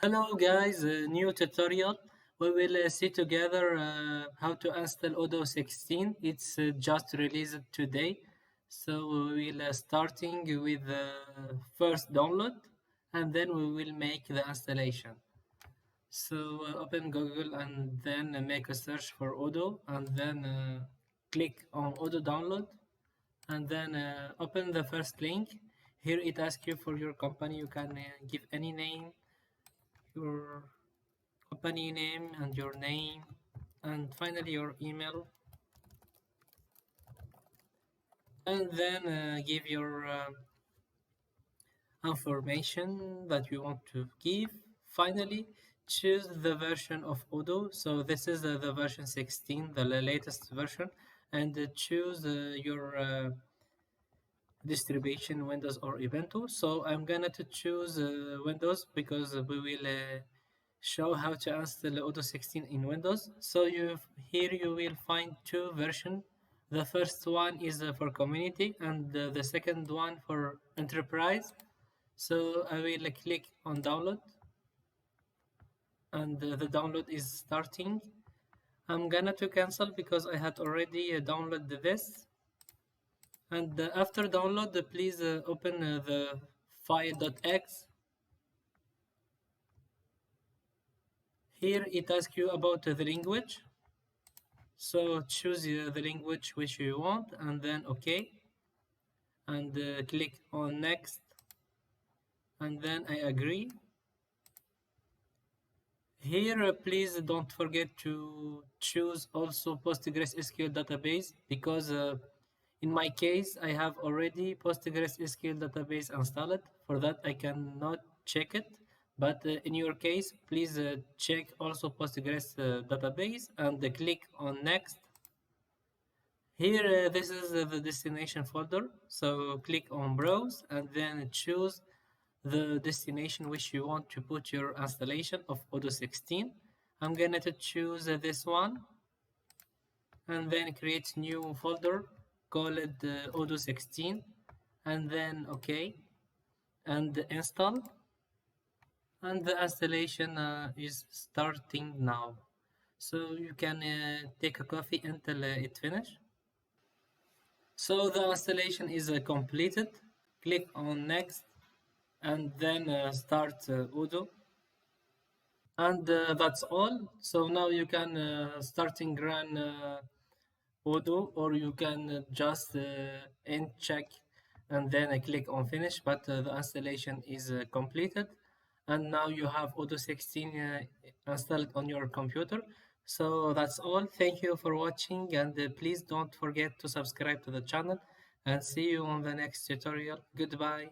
Hello guys, a new tutorial. We will see together how to install Odoo 16. It's just released today. So we will starting with the first download and then we will make the installation. So open Google and then make a search for Odoo and then click on Odoo download and then open the first link. Here it asks you for your company. You can give any name, your company name and your name, and finally your email, and then give your information that you want to give. Finally, choose the version of Odoo. So this is the version 16, the latest version, and choose your distribution, Windows or Ubuntu. So I'm gonna to choose Windows because we will show how to install Odoo 16 in Windows. So here you will find two versions. The first one is for community and the second one for enterprise. So I will click on download and the download is starting. I'm gonna to cancel because I had already downloaded this. And after download, please open the file.x. Here it asks you about the language. So choose the language which you want and then OK. And click on next. And then I agree. Here, please don't forget to choose also PostgreSQL database because in my case, I have already PostgreSQL database installed. For that, I cannot check it. But in your case, please check also Postgres database and click on next. Here, this is the destination folder. So click on browse and then choose the destination which you want to put your installation of Odoo 16. I'm going to choose this one and then create new folder called Odoo 16 and then OK and install, and the installation is starting now. So you can take a coffee until it finish. So the installation is completed. Click on next and then start Odoo. And that's all. So now you can starting run Odoo, or you can just end check and then I click on finish, but the installation is completed and now you have Odoo 16 installed on your computer. So that's all. Thank you for watching and please don't forget to subscribe to the channel and see you on the next tutorial. Goodbye.